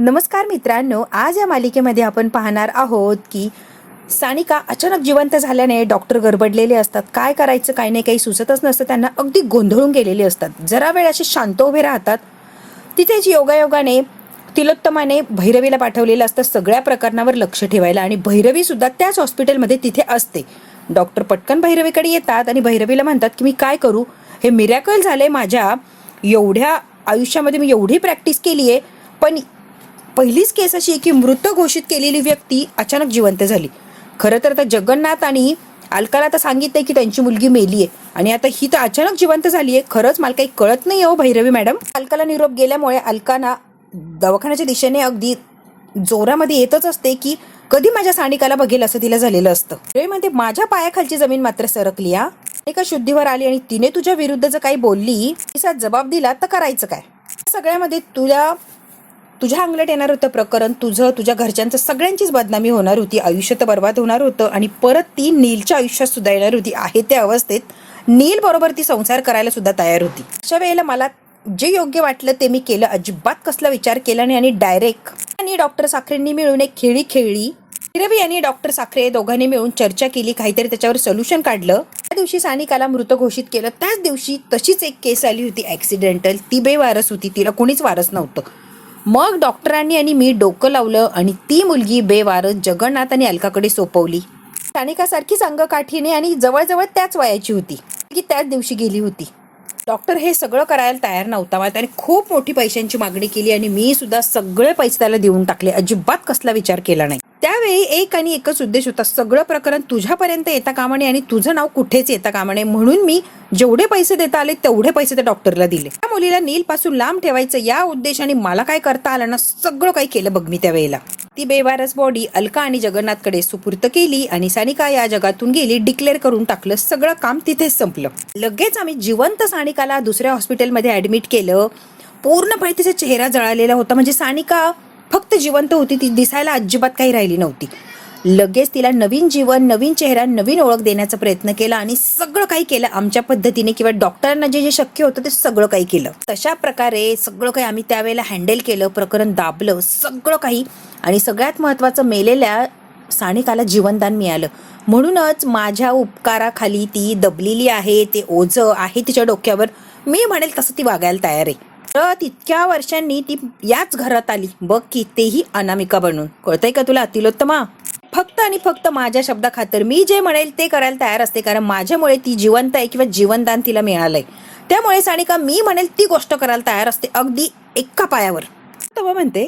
नमस्कार मित्रांनो, आज या मालिकेमध्ये आपण पाहणार आहोत की सानिका अचानक जिवंत झाल्याने डॉक्टर गडबडलेले असतात. काय करायचं काय नाही काही सुचतच नसतं त्यांना. अगदी गोंधळून गेलेले असतात. जरा वेळ असे शांत उभे राहतात. तिथेच योगायोगाने तिलोत्तमाने भैरवीला पाठवलेलं असतं सगळ्या प्रकरणावर लक्ष ठेवायला आणि भैरवी सुद्धा त्याच हॉस्पिटलमध्ये तिथे असते. डॉक्टर पटकन भैरवीकडे येतात आणि भैरवीला म्हणतात की मी काय करू, हे मिरॅकल झाले माझ्या एवढ्या आयुष्यामध्ये, मी एवढी प्रॅक्टिस केली आहे पण पहिलीच केस अशी की मृत घोषित केलेली व्यक्ती अचानक जिवंत झाली. खरं तर आता जगन्नाथ आणि अलकाला तर सांगितलंय की त्यांची मुलगी मेली आहे आणि आता ही तर अचानक जिवंत झाली आहे. खरंच मला काही कळत नाही हो भैरवी मॅडम. अलकाला निरोप गेल्यामुळे अलकाना दवाखान्याच्या दिशेने अगदी जोरामध्ये येतच असते की कधी माझ्या सानिकाला बघेल असं तिला झालेलं असतं. म्हणते माझ्या पायाखालची जमीन मात्र सरकली. एका शुद्धीवर आली आणि तिने तुझ्या विरुद्ध जर काही बोलली, तिचा जबाब दिला तर करायचं काय. सगळ्यामध्ये तुझ्या अंगलट येणार होतं प्रकरण, तुझ्या घरच्यांचं सगळ्यांचीच बदनामी होणार होती, आयुष्य तर बर्बाद होणार होतं आणि परत ती नीलच्या आयुष्यात सुद्धा येणार होती. आहे त्या अवस्थेत नील बरोबर ती संसार करायला सुद्धा तयार होती. अशा वेळेला मला जे योग्य वाटलं ते मी केलं. अजिबात कसला विचार केला नाही आणि डायरेक्ट आणि डॉक्टर साखरेंनी मिळून एक खेळी खेळली. रवी आणि डॉक्टर साखरे दोघांनी मिळून चर्चा केली, काहीतरी त्याच्यावर सोल्युशन काढलं. त्या दिवशी सानिकाला मृत घोषित केलं. त्याच दिवशी तशीच एक केस आली होती ऍक्सिडेंटल. ती बेवारस होती, तिला कोणीच वारस नव्हतं. मग डॉक्टरांनी आणि मी डोकं लावलं आणि ती मुलगी बेवारस जगन्नाथ आणि अलकाकडे सोपवली. सानिकासारखीच अंगकाठीने आणि जवळजवळ त्याच वयाची होती की त्याच दिवशी गेली होती. डॉक्टर हे सगळं करायला तयार नव्हता. त्याने खूप मोठी पैशांची मागणी केली आणि मी सुद्धा सगळे पैसे त्याला देऊन टाकले. अजिबात कसला विचार केला नाही. त्यावेळी एक आणि एकच उद्देश होता, सगळं प्रकरण तुझ्यापर्यंत येता कामा नये आणि तुझं नाव कुठेच येता कामा नये. म्हणून मी जेवढे पैसे देता आले तेवढे पैसे त्या डॉक्टरला दिले. त्या मुलीला नील पासून लांब ठेवायचं या उद्देशाने मला काय करता आलं ना, सगळं काही केलं बघ मी त्यावेळेला. ती बेवारस बॉडी अलका आणि जगन्नाथकडे सुपूर्त केली आणि सानिका या जगातून गेली डिक्लेअर करून टाकलं. सगळं काम तिथेच संपलं. लगेच आम्ही जिवंत सानिकाला दुसऱ्या हॉस्पिटलमध्ये ऍडमिट केलं. पूर्णपणे तिचा चेहरा जळालेला होता. म्हणजे सानिका फक्त जिवंत होती, ती दिसायला अजिबात काही राहिली नव्हती. लगेच तिला नवीन जीवन, नवीन चेहरा, नवीन ओळख देण्याचा प्रयत्न केला आणि सगळं काही केलं आमच्या पद्धतीने किंवा डॉक्टरांना जे जे शक्य होतं ते सगळं काही केलं. तशा प्रकारे सगळं काही आम्ही त्यावेळेला हँडल केलं, प्रकरण दाबलं सगळं काही. आणि सगळ्यात महत्त्वाचं, मेलेल्या सानिकाला जीवनदान मिळालं. म्हणूनच माझ्या उपकाराखाली ती दबलेली आहे, ते ओझं आहे तिच्या डोक्यावर. मी म्हणेल तसं ती वागायला तयार आहे. तर तितक्या वर्षांनी ती याच घरात आली बघ की, तेही अनामिका बनून. कळतंय का तुला तिलोत्तमा? फक्त आणि फक्त माझ्या शब्दाखातर मी जे म्हणेल ते करायला तयार असते, कारण माझ्यामुळे ती जिवंत आहे किंवा जीवनदान तिला मिळालंय. त्यामुळे सानिका मी म्हणेल ती गोष्ट करायला तयार असते, अगदी एका पायावर. तेव्हा म्हणते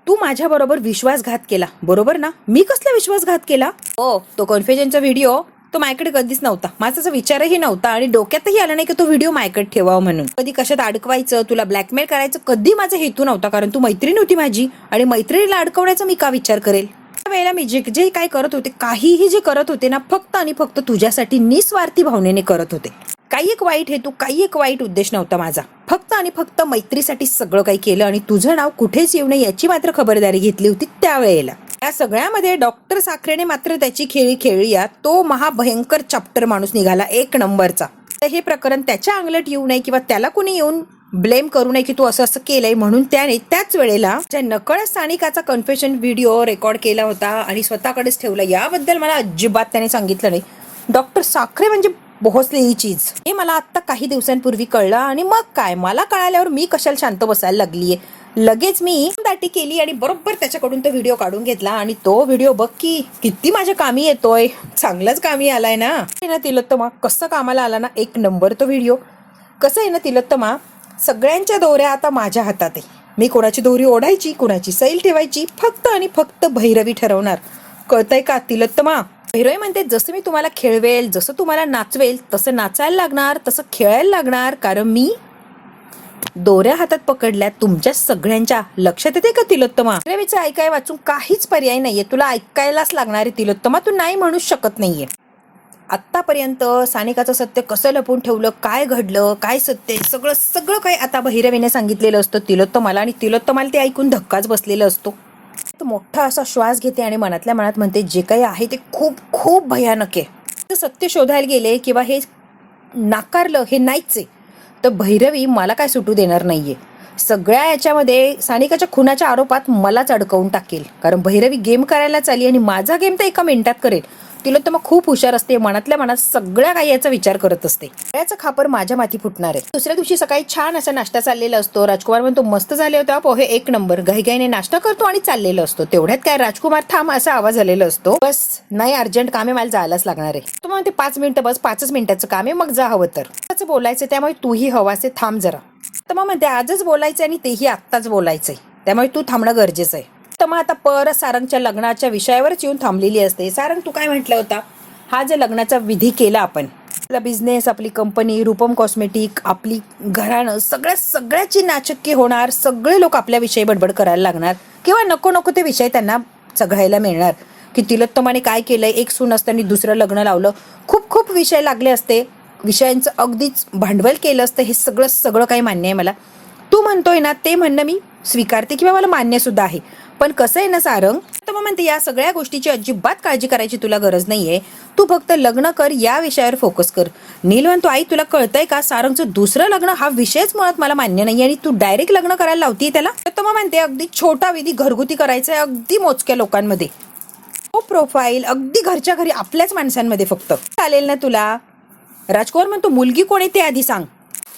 तू माझ्या बरोबर विश्वासघात केला, बरोबर ना? मी कसला विश्वासघात केला? हो, तो कन्फ्युजनचा व्हिडिओ तो माझ्याकडे कधीच नव्हता. माझा विचारही नव्हता आणि डोक्यातही आलं नाही की तो व्हिडिओ माझ्याकडे ठेवावा म्हणून. कधी कशात अडकवायचं, तुला ब्लॅकमेल करायचं कधी माझा हेतू नव्हता, कारण तू मैत्रीण होती माझी आणि मैत्रिणीला अडकवण्याचा मी का विचार करेल. त्यावेळेला मी जे काय करत होते, काहीही जे करत होते ना, फक्त आणि फक्त तुझ्यासाठी निस्वार्थी भावनेने करत होते. काही एक वाईट हेतू, काही एक वाईट उद्देश नव्हता माझा. फक्त आणि फक्त मैत्रीसाठी सगळं काही केलं आणि तुझं नाव कुठेच येऊ नये याची मात्र खबरदारी घेतली होती त्यावेळेला. या सगळ्यामध्ये डॉक्टर साखरेने मात्र त्याची खेळी खेळली. तो महाभयंकर चॅप्टर माणूस निघाला, एक नंबरचा. हे प्रकरण त्याच्या अंगलट येऊ नये किंवा त्याला कुणी येऊन ब्लेम करू नये की तू असं असं केलंय, म्हणून त्याने त्याच वेळेला नकळत सानिकाचा कन्फेशन व्हिडिओ रेकॉर्ड केला होता आणि स्वतःकडेच ठेवला. याबद्दल मला अजिबात त्याने सांगितलं नाही. डॉक्टर साखरे म्हणजे पोहोचलेली चीज हे मला आता काही दिवसांपूर्वी कळलं. आणि मग काय, मला कळाल्यावर मी कशाला शांत बसायला लागलीये. लगेच मी दाटी केली आणि बरोबर त्याच्याकडून तो व्हिडिओ काढून घेतला आणि तो व्हिडिओ बघ की किती माझ्या कामी येतोय. चांगलाच कामी आलाय ना तिलोत्तमा. कसं कामाला आला ना, एक नंबर तो व्हिडिओ. कसं आहे ना तिलोत्तमा, सगळ्यांच्या दोऱ्या आता माझ्या हातात आहे. मी कोणाची दोरी ओढायची, कोणाची सैल ठेवायची, फक्त आणि फक्त भैरवी ठरवणार. कळतंय का तिलोत्तमा? भैरवी म्हणते जसं मी तुम्हाला खेळवेल, जसं तुम्हाला नाचवेल तसं नाचायला लागणार, तसं खेळायला लागणार, कारण मी दोऱ्या हातात पकडल्या तुमच्या सगळ्यांच्या. लक्षात येते का तिलोत्तमा? भैरवीचं ऐकाय वाचून काहीच पर्याय नाहीये, तुला ऐकायलाच लागणार आहे तिलोत्तमा. तू नाही म्हणूच शकत नाहीये. आत्तापर्यंत सानिकाचं सत्य कसं लपून ठेवलं, काय घडलं, काय सत्य, सगळं काही आता भैरवीने सांगितलेलं असतं तिलोत्तमाला आणि तिलोत्तमाला ते ऐकून धक्काच बसलेला असतो. मोठा असा श्वास घेते आणि मनातल्या मनात म्हणते जे काही आहे ते खूप खूप भयानक आहे. सत्य शोधायला गेले किंवा हे नाकारलं, हे नाहीच आहे, तर भैरवी मला काय सुटू देणार नाहीये. सगळ्या याच्यामध्ये सानिकाच्या खुनाच्या आरोपात मलाच अडकवून टाकेल, कारण भैरवी गेम करायला चालली आणि माझा गेम तर एका मिनिटात करेल. तिलोत्तमा खूप हुशार असते, मनातल्या मनात सगळ्या काही याचा विचार करत असते. सगळ्याचं खापर माझ्या माथी फुटणार आहे. दुसऱ्या दिवशी सकाळी छान असा नाश्ता चाललेला असतो. राजकुमार म्हणतो मस्त झाले होता पोहे, एक नंबर. घाईघाईने नाश्ता करतो आणि चाललेला असतो. तेवढ्यात काय राजकुमार थांब असा आवाज आलेला असतो. बस नाही, अर्जंट काम आहे, मला जायलाच लागणार आहे. तो म्हणते 5 मिनिटं बस, 5च मिनिटाचं काम आहे, मग जा हवं तर. असं बोलायचं, त्यामुळे तूही हवासे थांब जरा. तर मग म्हणते आजच बोलायचं आणि तेही आत्ताच बोलायचंय, त्यामुळे तू थांबणं गरजेचं आहे. तर मग आता परत सारंगच्या लग्नाच्या विषयावरच येऊन थांबलेली असते. सारंग तू काय म्हटलं होता, हा जे लग्नाचा विधी केला आपण, आपला बिझनेस, आपली कंपनी रूपम कॉस्मेटिक, आपली घराणं, सगळ्याची नाचक्की होणार. सगळे लोक आपल्याविषयी बडबड करायला लागणार किंवा नको नको ते विषय त्यांना चघळायला मिळणार की तिलोत्तमाने काय केलंय, एक सून असताना दुसरं लग्न लावलं. खूप विषय लागले असते, विषयांचं अगदीच भांडवल केलं असतं. हे सगळं काही मान्य आहे मला. तू म्हणतोय ना ते म्हणणं मी स्वीकारते किंवा मला मान्य सुद्धा आहे. पण कसं आहे ना सारंग, तर मग म्हणते या सगळ्या गोष्टीची अजिबात काळजी करायची तुला गरज नाहीये. तू फक्त लग्न कर, या विषयावर फोकस कर. नील म्हणतो आई तुला कळतंय का, सारंगचं दुसरं लग्न हा विषयच मुळात मला मान्य नाही आणि तू डायरेक्ट लग्न करायला लावतीये त्याला. तर मग म्हणते अगदी छोटा विधी घरगुती करायचा आहे, अगदी मोजक्या लोकांमध्ये, प्रोफाईल अगदी घरच्या घरी आपल्याच माणसांमध्ये फक्त. चालेल ना तुला. राजकुमार म्हणतो मुलगी कोण आहे ते आधी सांग.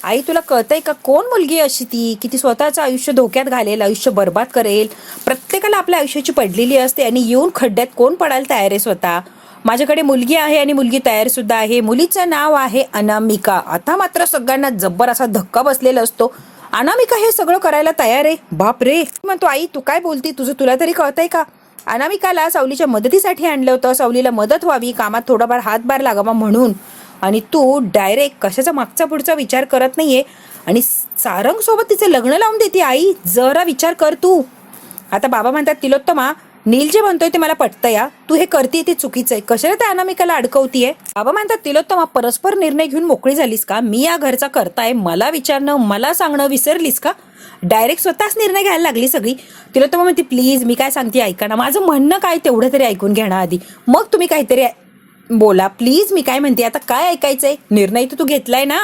आई तुला कळतंय का कोण मुलगी अशी ती की ती स्वतःचं आयुष्य धोक्यात घालेल, आयुष्य बर्बाद करेल. प्रत्येकाला आपल्या आयुष्याची पडलेली असते आणि येऊन खड्ड्यात कोण पडायला तयार आहे स्वतः. माझ्याकडे मुलगी आहे आणि मुलगी तयार सुद्धा आहे. मुलीचं नाव आहे अनामिका. आता मात्र सगळ्यांना जब्बर असा धक्का बसलेला असतो. अनामिका हे सगळं करायला तयार आहे, बाप रे. म्हणतो आई तू काय बोलती, तुला तरी कळतंय का. अनामिकाला सावलीच्या मदतीसाठी आणलं होतं, सावलीला मदत व्हावी, कामात थोडाफार हातभार लागावा म्हणून, आणि तू डायरेक्ट कशाचा मागचा पुढचा विचार करत नाहीये आणि सारंग सोबत तिचे लग्न लावून देते. आई जरा विचार कर तू. आता बाबा म्हणतात तिलोत्तमा नील जे म्हणतोय ते मला पटतं या, तू हे करते ते चुकीचं आहे, कशाला त्या अनामिकाला अडकवतीये. बाबा म्हणतात तिलोत्तमा परस्पर निर्णय घेऊन मोकळी झालीस का, मी या घरचा करताय, मला विचारणं मला सांगणं विसरलीस का, डायरेक्ट स्वतःच निर्णय घ्यायला लागली सगळी. तिलोत्तमा म्हणते प्लीज मी काय सांगते ऐका ना, माझं म्हणणं काय तेवढं तरी ऐकून घ्या ना आधी, मग तुम्ही काहीतरी बोला प्लीज. मी काय म्हणते आता काय ऐकायचंय, निर्णय तर तू घेतलाय ना.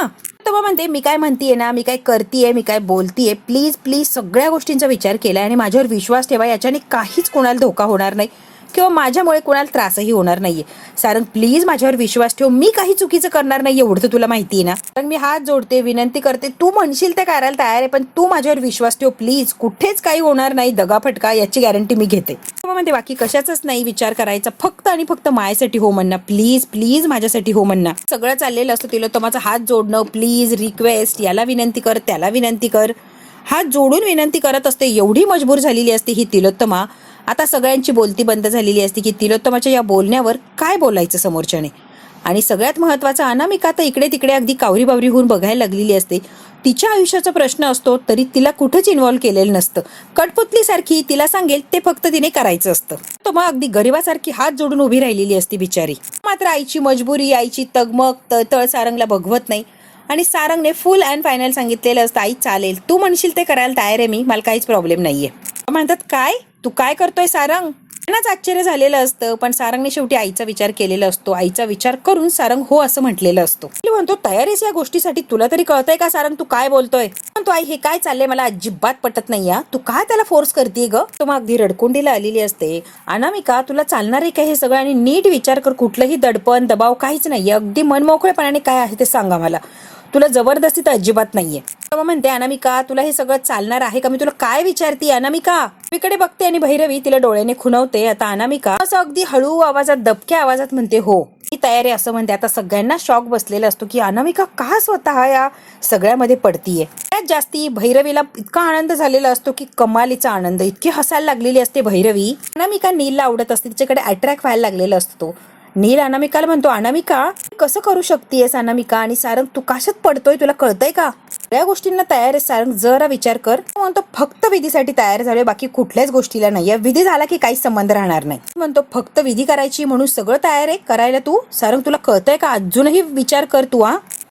तर म्हणते मी काय म्हणतीये ना, मी काय करतीये, मी काय बोलतीये, प्लीज सगळ्या गोष्टींचा विचार केलाय आणि माझ्यावर विश्वास ठेवा. याच्याने काहीच कोणाला धोका होणार नाही किंवा माझ्यामुळे कोणाला त्रासही होणार नाहीये. सारंग प्लीज माझ्यावर विश्वास ठेव, मी काही चुकीचं करणार नाही एवढं तर तुला माहिती आहे ना. कारण मी हात जोडते, विनंती करते, तू म्हणशील ते करायला तयार आहे, पण तू माझ्यावर विश्वास ठेव प्लीज. कुठेच काही होणार नाही, दगाफटका याची गॅरंटी मी घेते. म्हणते बाकी कशाचाच नाही विचार करायचा, फक्त आणि फक्त माझ्यासाठी हो म्हणणं, प्लीज माझ्यासाठी हो म्हणणं. सगळं चाललेलं असतं तिलोत्तमाचा हात जोडणं, प्लीज रिक्वेस्ट, याला विनंती कर त्याला विनंती कर, हात जोडून विनंती करत असते. एवढी मजबूर झालेली असते ही तिलोत्तमा. आता सगळ्यांची बोलती बंद झालेली असते की तिलोत्तमाच्या या बोलण्यावर काय बोलायचं समोरच्याने. आणि सगळ्यात महत्वाचा अनामिका तर इकडे तिकडे अगदी कावरी बावरी होऊन बघायला लागलेली असते. तिच्या आयुष्याचा प्रश्न असतो तरी तिला कुठेच इन्व्हॉल्व केलेलं नसतं. कठपुतलीसारखी तिला सांगेल ते फक्त तिने करायचं असतं. तो मग अगदी गरिबासारखी हात जोडून उभी राहिलेली असती बिचारी. मात्र आईची मजबुरी, आईची तगमग तळतळ सारंगला बघवत नाही आणि सारंगने फुल अँड फायनल सांगितलेलं असतं आई चालेल, तू म्हणशील ते करायला तयार आहे मी, मला काहीच प्रॉब्लेम नाहीये. म्हणतात काय तू काय करतोय सारंग. त्यांनाच आश्चर्य झालेलं असतं, पण सारंगने शेवटी आईचा विचार केलेला असतो. आईचा विचार करून सारंग हो असं म्हटलेलं असतो. म्हणतो तयारीच या गोष्टीसाठी, तुला तरी कळतंय का सारंग तू काय बोलतोय. म्हणतो आई हे काय चाललंय मला अजिबात पटत नाही या, तू काय त्याला फोर्स करते ग. तो मग अगदी रडकुंडीला आलेली असते. अनामिका तुला चालणार आहे का हे सगळं, आणि नीट विचार कर, कुठलंही दडपण दबाव काहीच नाहीये, अगदी मनमोकळेपणाने काय आहे ते सांगा मला, तुला जबरदस्ती तर अजिबात नाहीये. तेव्हा म्हणते अनामिका तुला हे सगळं चालणार आहे का, मी तुला काय विचारते अनामिका. इकडे बघते आणि भैरवी तिला डोळ्याने खुणवते. आता अनामिका असं अगदी हळू आवाजात दबक्या आवाजात म्हणते हो मी तयार आहे असं म्हणते. आता सगळ्यांना शॉक बसलेला असतो की अनामिका का स्वतः या सगळ्यामध्ये पडतीये. त्यात जास्ती भैरवीला इतका आनंद झालेला असतो की कमालीचा आनंद, इतकी हसायला लागलेली असते भैरवी. अनामिका नीलला आवडत असते, तिच्याकडे अट्रॅक्ट व्हायला लागलेला असतो तो. नील अनामिकाला म्हणतो अनामिका कसं करू शकतेस अनामिका, आणि सारंग तू कशात पडतोय तुला कळतंय का. या गोष्टींना तयार आहे सारंग, जरा विचार कर. म्हणतो फक्त विधीसाठी तयार झालोय, बाकी कुठल्याच गोष्टीला नाही. विधी झाला की काहीच संबंध राहणार नाही. म्हणतो फक्त विधी करायची म्हणून सगळं तयार आहे करायला तू. सारंग तुला कळतंय का, अजूनही विचार कर तू.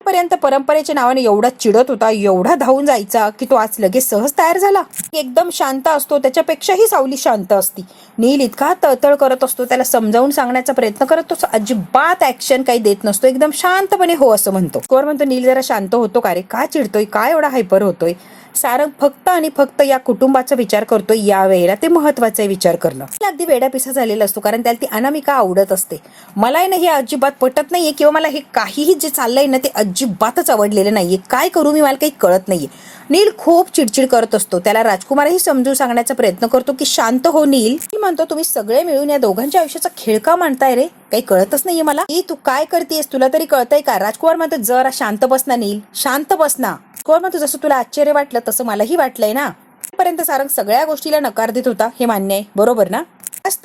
पर्यंत परंपरेच्या नावाने एवढा चिडत होता, एवढा धावून जायचा की तो आज लगेच सहज तयार झाला. एकदम शांत असतो, त्याच्यापेक्षाही सावली शांत असती. नील इतका तळतळ करत असतो, त्याला समजावून सांगण्याचा प्रयत्न करत तो अजिबात ऍक्शन काही देत नसतो, एकदम शांतपणे हो असं म्हणतो. कोर म्हणतो नील जरा शांत होतो का रे, का चिडतोय, काय एवढा हायपर होतोय. सारंग फक्त आणि फक्त या कुटुंबाचा विचार करतो. या वेळेला ते महत्वाचा विचार करणं अगदी वेडापिसा झालेला असतो, कारण त्याला ती अनामिका आवडत असते. मला ना हे अजिबात पटत नाहीये किंवा मला हे काहीही जे चाललंय ना ते अजिबातच आवडलेलं नाहीये. काय करू मी, मला काही कळत नाहीये. नील खूप चिडचिड करत असतो. त्याला राजकुमारही समजून सांगण्याचा प्रयत्न करतो की शांत हो नील. म्हणतो तुम्ही सगळे मिळून या दोघांच्या आयुष्याचा खेळ का मांडताय रे, काही कळतच नाहीये मला. तू काय करतेस, तुला तरी कळतंय का? राजकुमार म्हणतो जरा शांत बस ना नील, शांत बस ना. राजकुमार म्हणतो जसं तुला आश्चर्य वाटलं तसं मलाही वाटलंय ना. पर्यंत सारंग सगळ्या गोष्टीला नकार देत होता, हे मान्य आहे, बरोबर ना.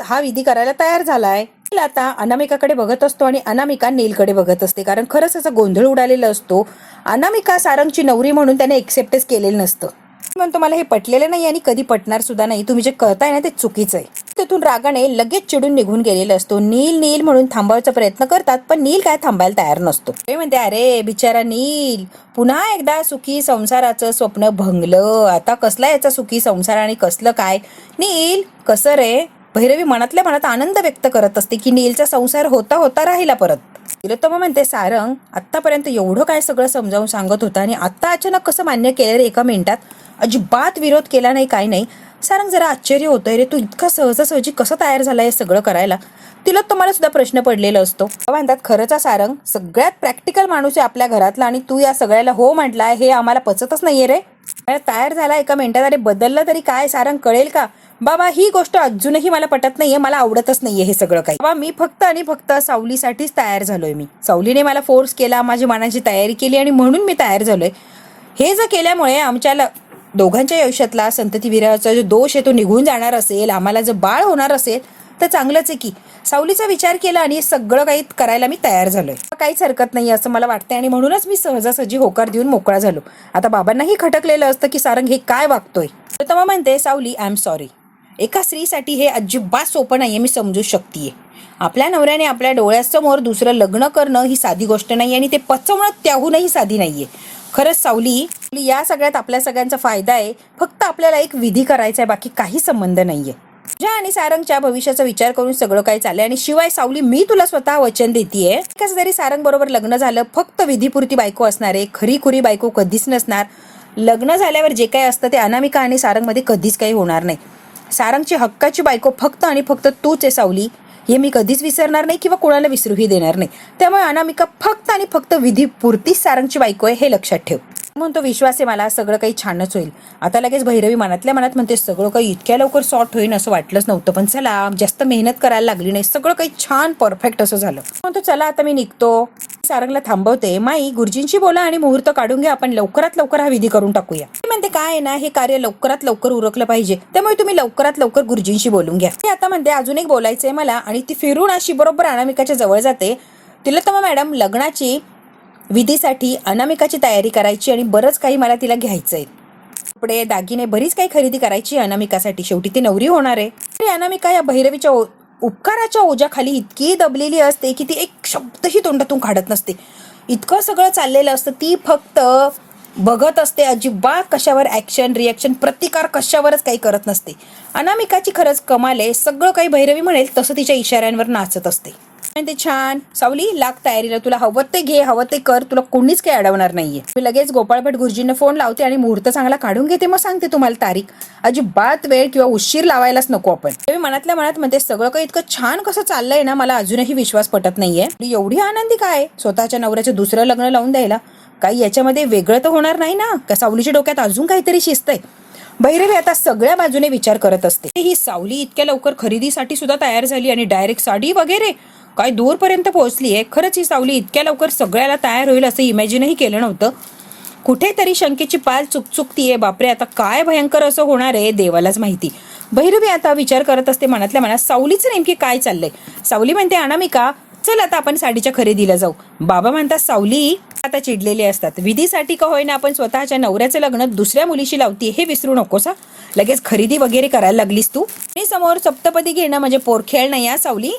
हा विधी करायला तयार झालाय. आता अनामिकाकडे बघत असतो आणि अनामिका नीलकडे बघत असते, कारण खरंच त्याचा गोंधळ उडालेला असतो. अनामिका सारंगची नवरी म्हणून त्याने एक्सेप्टच केलेलं नसतं. म्हणतो मला हे पटलेलं नाही आणि कधी पटणार सुद्धा नाही. तुम्ही जे करताय ना ते चुकीचं आहे. तिथून रागाने लगेच चिडून निघून गेलेला असतो. नील नील म्हणून थांबवायचा प्रयत्न करतात, पण नील काय थांबायला तयार नसतो. ते म्हणते अरे बिचारा नील, पुन्हा एकदा सुखी संसाराचं स्वप्न भंगलं. आता कसला याचा सुखी संसार आणि कसलं काय. नील कसं रे. भैरवी मनातल्या मनात आनंद व्यक्त करत असते की नीलचा संसार होता होता राहिला परत. तिलोत्तमा म्हणते सारंग आतापर्यंत एवढं काय सगळं समजावून सांगत होता आणि आता अचानक कसं मान्य केलं रे एका मिनिटात. अजिबात विरोध केला नाही, काय नाही. सारंग जरा आश्चर्य होतंय रे, तू इतका सहजासहजी कसं तयार झालाय सगळं करायला. तिलोत्तमाला सुद्धा प्रश्न पडलेला असतो. म्हणतात खरंच सारंग सगळ्यात प्रॅक्टिकल माणूस आहे आपल्या घरातला आणि तू या सगळ्याला हो म्हटलाय हे आम्हाला पचतच नाहीये रे. तयार झाला एका मिनिटात, अरे बदललं तरी काय सारंग, कळेल का. बाबा ही गोष्ट अजूनही मला पटत नाहीये, मला आवडतच नाहीये हे सगळं काही. बाबा मी फक्त आणि फक्त सावलीसाठीच तयार झालोय. मी सावलीने मला फोर्स केला, माझी मनाची तयारी केली आणि म्हणून मी तयार झालोय. हे जर केल्यामुळे आमच्या दोघांच्या आयुष्यातला संततीविरहाचा जो दोष आहे तो निघून जाणार असेल, आम्हाला जर बाळ होणार असेल तर चांगलंच आहे की. सावलीचा विचार केला आणि सगळं काही करायला मी तयार झालोय. काहीच हरकत नाही असं मला वाटतंय आणि म्हणूनच मी सहजासहजी होकार देऊन मोकळा झालो. आता बाबांनाही खटकलेलं असतं की सारंग हे काय वागतोय. तर मग म्हणते सावली आय एम सॉरी. एका स्त्रीसाठी हे अजिबात सोपं नाहीये, मी समजू शकतेय. आपल्या नवऱ्याने आपल्या डोळ्यासमोर दुसरं लग्न करणं ही साधी गोष्ट नाही आणि ते पचवणं त्याहूनही साधी नाहीये. खरंच सावली, या सगळ्यात आपल्या सगळ्यांचा फायदा आहे. फक्त आपल्याला एक विधी करायचा आहे, बाकी काही संबंध नाहीये. तुझ्या आणि सारंगच्या भविष्याचा विचार करून सगळं काही चाललंय आणि शिवाय सावली मी तुला स्वतः वचन देतीये, कसं जरी सारंग बरोबर लग्न झालं फक्त विधीपुरती बायको असणार आहे, खरी खुरी बायको कधीच नसणार. लग्न झाल्यावर जे काही असतं ते अनामिका आणि सारंगमध्ये कधीच काही होणार नाही. सारंगची हक्काची बायको फक्त आणि फक्त तूच आहे सावली, हे मी कधीच विसरणार नाही किंवा कोणाला विसरूही देणार नाही. त्यामुळे अनामिका फक्त आणि फक्त विधीपुरतीच सारंगची बायको आहे, हे लक्षात ठेव. म्हणतो विश्वास आहे मला सगळं काही छानच होईल. आता लगेच भैरवी मनातल्या मनात म्हणते सगळं काही इतक्या लवकर सॉर्ट होईल असं वाटलंच नव्हतं, पण चला जास्त मेहनत करायला लागली नाही, सगळं काही छान परफेक्ट असं झालं. म्हणतो चला आता मी निघतो. सारंगला थांबवते. माई गुरुजींशी बोला आणि मुहूर्त काढून घ्या, आपण लवकरात लवकर हा विधी करून टाकूया. म्हणते काय आहे ना, हे कार्य लवकरात लवकर उरकलं पाहिजे, त्यामुळे तुम्ही लवकरात लवकर गुरुजींशी बोलून घ्या. आता म्हणते अजून एक बोलायचंय मला आणि ती फिरून अशी बरोबर अनामिकाच्या जवळ जाते. तिलोत्तमा मॅडम लग्नाची विधीसाठी अनामिकाची तयारी करायची आणि बरंच काही मला तिला घ्यायचंय. कपडे दागिने बरीच काही खरेदी करायची अनामिकासाठी, शेवटी ती नवरी होणार आहे. तरी अनामिका या भैरवीच्या उपकाराच्या ओझ्याखाली इतकी दबलेली असते की ती एक शब्दही तोंडातून काढत नसते. इतकं सगळं चाललेलं असतं, ती फक्त बघत असते, अजिबात कशावर ऍक्शन रिॲक्शन प्रतिकार कशावरच काही करत नसते. अनामिकाची खरंच कमाल आहे. सगळं काही भैरवी म्हणेल तसं तिच्या इशाऱ्यांवर नाचत असते. ते छान सावली लाग तयारीला, तुला हवं ते घे हवं ते कर, तुला कोणीच काही अडवणार नाहीये. मी लगेच गोपाळभट गुरुजींना फोन लावते आणि मुहूर्त चांगला काढून घेते, मग सांगते तुम्हाला तारीख. अजिबात वेळ किंवा उशीर लावायलाच नको आपण. मी मनातल्या मनात म्हणते सगळं काही इतकं छान कसं चाललंय ना, मला अजूनही विश्वास पटत नाहीये. एवढी आनंदी काय स्वतःच्या नवऱ्याचं दुसरं लग्न लावून द्यायला. काही याच्यामध्ये वेगळं तर होणार नाही ना, का सावलीच्या डोक्यात अजून काहीतरी शिस्त आहे. भैरवी आता सगळ्या बाजूने विचार करत असते. ही सावली इतक्या लवकर खरेदीसाठी सुद्धा तयार झाली आणि डायरेक्ट साडी वगैरे काय दूरपर्यंत पोहोचली आहे. खरंच ही सावली इतक्या लवकर सगळ्याला तयार होईल असं इमॅजिनही केलं नव्हतं. कुठेतरी शंकेची पाल चुकचुकतीये. बापरे आता काय भयंकर असं होणार आहे देवालाच माहिती. भैरवी आता विचार करत असते मनातल्या मनात सावलीचं नेमकी काय चाललंय. सावली म्हणते अनामिका चल आता आपण साडीच्या खरेदीला जाऊ. बाबा म्हणतात सावली आता चिडलेले असतात. विधीसाठी का होईना आपण स्वतःच्या नवऱ्याचं लग्न दुसऱ्या मुलीशी लावतीये हे विसरू नकोस. लगेच खरेदी वगैरे करायला लागलीस तू. मी समोर सप्तपदी घेणं म्हणजे पोरखेळ नाही या सावली.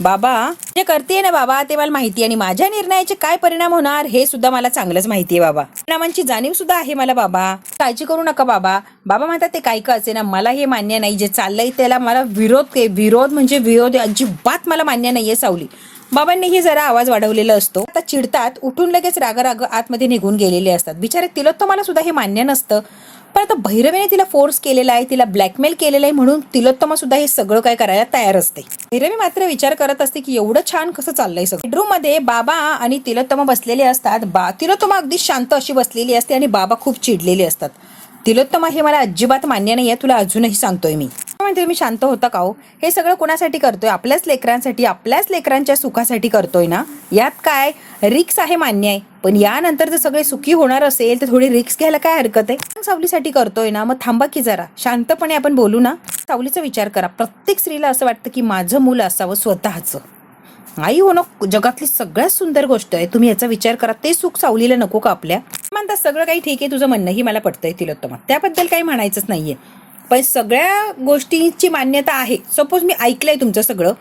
बाबा जे करते ना बाबा ते मला माहिती आणि माझ्या निर्णयाचे काय परिणाम होणार हे सुद्धा मला चांगलंच माहितीये बाबा. परिणामांची जाणीव सुद्धा आहे मला बाबा. काळजी करू नका बाबा. बाबा म्हणतात ते काय का असे ना मला हे मान्य नाही. जे चाललंय त्याला मला विरोध म्हणजे विरोध अजिबात मला मान्य नाहीये सावली. बाबांनीही जरा आवाज वाढवलेला असतो. आता चिडतात, उठून लगेच राग आतमध्ये निघून गेलेले असतात. बिचारे तिलोत्तमाला सुद्धा हे मान्य नसतं. पण आता भैरवीने तिला फोर्स केलेला आहे, तिला ब्लॅकमेल केलेलं आहे, म्हणून तिलोत्तमा सुद्धा हे सगळं काय करायला तयार असते. भैरवी मात्र विचार करत असते की एवढं छान कसं चाललंय सगळं. बेडरूम मध्ये बाबा आणि तिलोत्तमा बसलेले असतात. तिलोत्तमा अगदी शांत अशी बसलेली असते आणि बाबा खूप चिडलेले असतात. तिलोत्तमा, हे मला अजिबात मान्य नाही आहे, तुला अजूनही सांगतोय मी. म्हणजे मी शांत होता का हो? हे सगळं कुणासाठी करतोय? आपल्याच लेकरांसाठी, आपल्याच लेकरांच्या सुखासाठी करतोय ना. यात काय रिक्स आहे मान्य आहे, पण यानंतर जर सगळे सुखी होणार असेल तर थोडी रिक्स घ्यायला काय हरकत आहे? सावलीसाठी करतोय ना, मग थांबा की जरा, शांतपणे आपण बोलू ना. सावलीचा विचार करा. प्रत्येक स्त्रीला असं वाटतं की माझं मूल असावं स्वतःचं. आई होणं जगातली सगळ्यात सुंदर गोष्ट आहे. तुम्ही याचा विचार करा. ते सुख सावलीला नको का आपल्या? म्हणतात सगळं काही ठीक आहे, तुझं म्हणणंही मला पटतंय तिलोत्तमा, त्याबद्दल काही म्हणायचंच नाहीये. पण सगळ्या गोष्टींची मान्यता आहे. सपोज मी ऐकलंय तुमचं सगळं,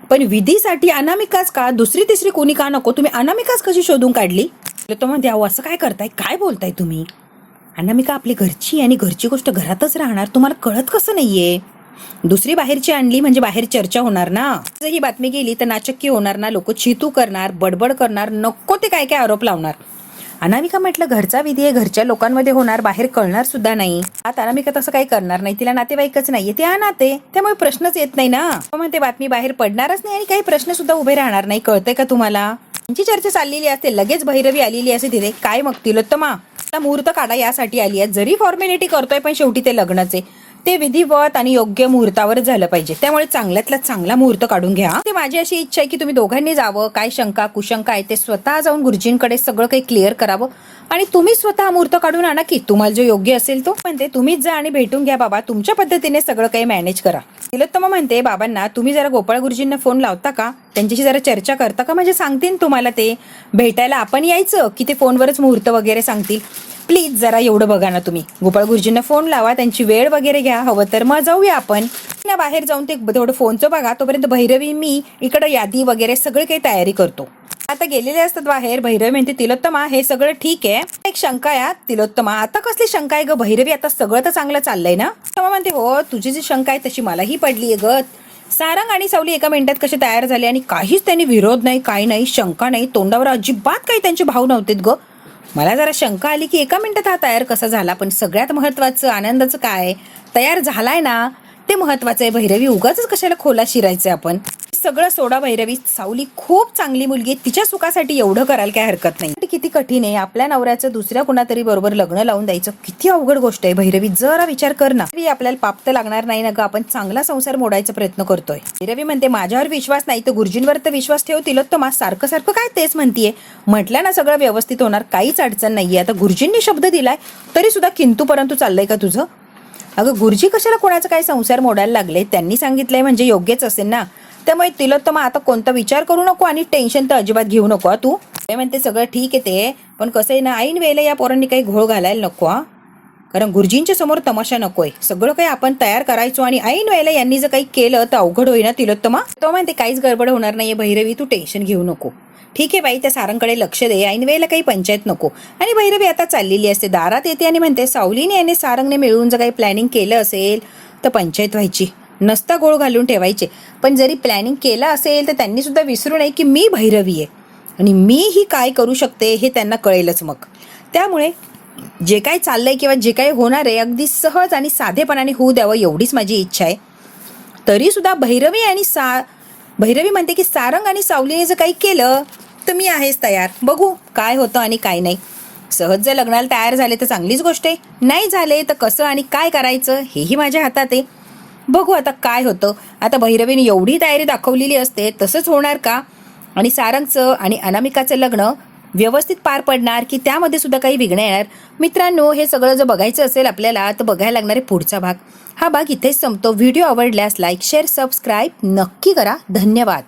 पण विधीसाठी अनामिकाच का? दुसरी तिसरी कोणी का नको? तुम्ही अनामिकाच कशी शोधून काढली? तिलोत्तमा, द्यावं असं काय करताय? काय बोलताय तुम्ही? अनामिका आपली घरची, आणि घरची गोष्ट घरातच राहणार. तुम्हाला कळत कसं नाहीये? दुसरी बाहेरची आणली म्हणजे बाहेर चर्चा होणार ना. जर ही बातमी गेली तर नाचक्की होणार ना. लोक चितू करणार, बडबड करणार, नको ते काय काय आरोप लावणार. अनामिका म्हटलं घरचा विधी आहे, घरच्या लोकांमध्ये होणार, बाहेर कळणार सुद्धा नाही. आता अनामिका तसं काही करणार नाही. तिला नातेवाईकच नाहीये, ते अनाथे, त्यामुळे प्रश्नच येत नाही ना. म्हणते बातमी बाहेर पडणारच नाही आणि काही प्रश्न सुद्धा उभे राहणार नाही. कळतंय का तुम्हाला? त्यांची चर्चा चाललेली असते, लगेच भैरवी आलेली असते तिथे. काय मग तिलोत्तमा, मुहूर्त काढा यासाठी आली आहे. जरी फॉर्मॅलिटी करतोय पण शेवटी ते लग्नच आहे. ते विधिवत आणि योग्य मुहूर्तावर झालं पाहिजे. त्यामुळे चांगल्यातला चांगला मुहूर्त काढून घ्या. ते माझी अशी इच्छा आहे की तुम्ही दोघांनी जावं. काय शंका कुशंका आहे ते स्वतः जाऊन गुरुजींकडे सगळं काही क्लिअर करावं आणि तुम्ही स्वतः मुहूर्त काढून आणा की तुम्हाला जो योग्य असेल तो. म्हणते तुम्हीच जा आणि भेटून घ्या बाबा, तुमच्या पद्धतीने सगळं काही मॅनेज करा. तिलोत्तमा म्हणते बाबांना, तुम्ही जरा गोपाळ गुरुजींना फोन लावता का? त्यांच्याशी जरा चर्चा करता का? म्हणजे सांगतील तुम्हाला ते भेटायला आपण यायचं की ते फोनवरच मुहूर्त वगैरे सांगतील? प्लीज जरा एवढं बघा ना तुम्ही. गोपाळ गुरुजींना फोन लावा, त्यांची वेळ वगैरे घ्या, हवं तर मग जाऊया आपण. बाहेर जाऊन ते थोडं फोनचं बघा. तोपर्यंत भैरवी मी इकडं यादी वगैरे सगळी काही तयारी करतो. आता गेलेले असतात बाहेर. भैरवी म्हणते तिलोत्तमा हे सगळं ठीक आहे, एक शंका आहे. तिलोत्तमा, आता कसली शंका आहे ग भैरवी? आता सगळं तर चांगलं चाललंय ना. म्हणते हो, तुझी जी शंका आहे तशी मलाही पडली आहे ग. सारंग आणि सावली एका मिनिटात कसे तयार झाले आणि काहीच त्यांनी विरोध नाही, काही नाही, शंका नाही, तोंडावर अजिबात काही त्यांचे भाव नव्हतेत ग. मला जरा शंका आली की एका मिनिटात हा तयार कसा झाला. पण सगळ्यात महत्वाचं आनंदाचं काय, तयार झालाय ना, ते महत्वाचं आहे. भैरवी, उगाच कशाला खोला शिरायचंय आपण. सगळं सोडा भैरवी, सावली खूप चांगली मुलगी आहे, तिच्या सुखासाठी एवढं करायला काय हरकत नाही. किती कठीण आहे आपल्या नवऱ्याचं दुसऱ्या कुणातरी बरोबर लग्न लावून द्यायचं, किती अवघड गोष्ट आहे भैरवी. जरा विचार कर ना. आपल्याला पाप तर लागणार नाही ना ग, आपण चांगला संसार मोडायचा प्रयत्न करतोय. भैरवी म्हणते माझ्यावर विश्वास नाही तर गुरुजींवर तर विश्वास ठेव. तिलोत्तमा, सारखं सारखं काय तेच म्हणतीये. म्हटलं ना सगळं व्यवस्थित होणार, काहीच अडचण नाहीये. आता गुरुजींनी शब्द दिलाय तरी सुद्धा किंतु परंतु चाललंय का तुझं? अगं गुरुजी कशाला कोणाचा काय संसार मोडायला लागले? त्यांनी सांगितलंय म्हणजे योग्यच असेल ना. त्यामुळे तिलोत्तमा आता कोणता विचार करू नको आणि टेन्शन तर अजिबात घेऊ नको. तू म्हणते सगळं ठीक आहे ते, पण कसं आहे ना, ऐन वेळेला या पोरांनी काही घोळ घालायला नको हा. कारण गुरुजींच्या समोर तमाशा नकोय. सगळं काही आपण तयार करायचो आणि ऐन वेळेला यांनी जर काही केलं तर अवघड होईना. तिलोत्तमा, तो म्हणते काहीच गडबड होणार नाहीये भैरवी, तू टेन्शन घेऊ नको. ठीक आहे बाई, त्या सारंगकडे लक्ष दे, ऐन वेळेला काही पंचायत नको. आणि भैरवी आता चाललेली असते, दारात येते आणि म्हणते सावलीने आणि सारंगने मिळून जर काही प्लॅनिंग केलं असेल तर पंचायत व्हायची, नसता गोळ घालून ठेवायचे. पण जरी प्लॅनिंग केलं असेल तर त्यांनी सुद्धा विसरू नये की मी भैरवी आहे आणि मी ही काय करू शकते हे त्यांना कळेलच मग. त्यामुळे जे काही चाललंय किंवा जे काही होणार आहे अगदी सहज आणि साधेपणाने होऊ द्यावं एवढीच माझी इच्छा आहे. तरी सुद्धा भैरवी म्हणते की सारंग आणि सावलीने जर काही केलं तर मी आहेच तयार. बघू काय होतं आणि काय नाही. सहज जर लग्नाला तयार झाले तर चांगलीच गोष्ट आहे, नाही झाले तर कसं आणि काय करायचं हेही माझ्या हातात आहे. बघू आता काय होतं. आता भैरवीने एवढी तयारी दाखवलेली असते, तसंच होणार का? आणि सारंगचं आणि अनामिकाचं लग्न व्यवस्थित पार पडणार की त्यामध्ये सुद्धा काही विघ्न येणार? मित्रांनो, हे सगळं जर बघायचं असेल आपल्याला तर बघायला लागणार आहे पुढचा भाग. हा भाग इथेच संपतो. व्हिडिओ आवडल्यास लाईक शेअर सबस्क्राईब नक्की करा. धन्यवाद.